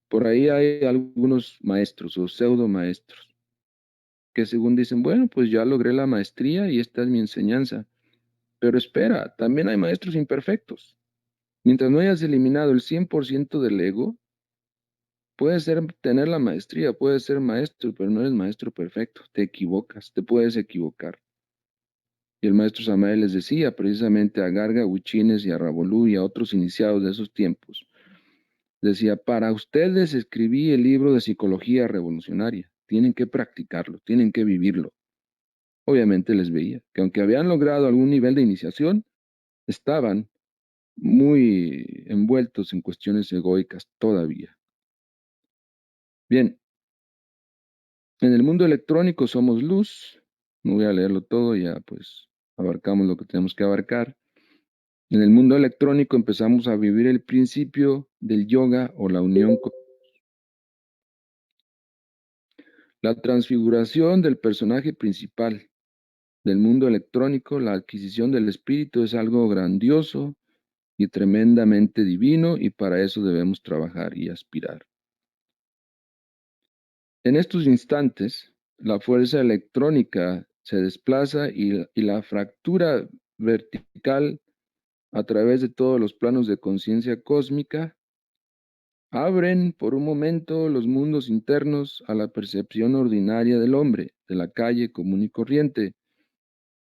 Por ahí hay algunos maestros o pseudo maestros que según dicen, bueno, pues ya logré la maestría y esta es mi enseñanza. Pero espera, también hay maestros imperfectos. Mientras no hayas eliminado el 100% del ego, puedes tener la maestría, puedes ser maestro, pero no eres maestro perfecto. Te equivocas, te puedes equivocar. Y el maestro Samael les decía precisamente a Garga, a Huichines y a Rabolú y a otros iniciados de esos tiempos, decía, para ustedes escribí el libro de psicología revolucionaria, tienen que practicarlo, tienen que vivirlo. Obviamente les veía que aunque habían logrado algún nivel de iniciación, estaban muy envueltos en cuestiones egoicas todavía. Bien, en el mundo electrónico somos luz, no voy a leerlo todo, ya pues abarcamos lo que tenemos que abarcar. En el mundo electrónico empezamos a vivir el principio del yoga o la unión con la transfiguración del personaje principal. Del mundo electrónico, la adquisición del espíritu es algo grandioso y tremendamente divino y para eso debemos trabajar y aspirar. En estos instantes, la fuerza electrónica se desplaza y la fractura vertical a través de todos los planos de conciencia cósmica abren por un momento los mundos internos a la percepción ordinaria del hombre, de la calle común y corriente.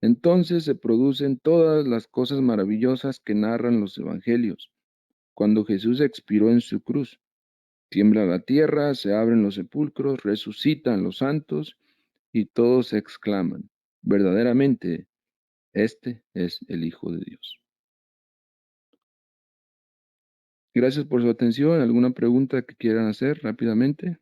Entonces se producen todas las cosas maravillosas que narran los evangelios. Cuando Jesús expiró en su cruz, tiembla la tierra, se abren los sepulcros, resucitan los santos y todos exclaman, verdaderamente, este es el Hijo de Dios. Gracias por su atención. ¿Alguna pregunta que quieran hacer rápidamente?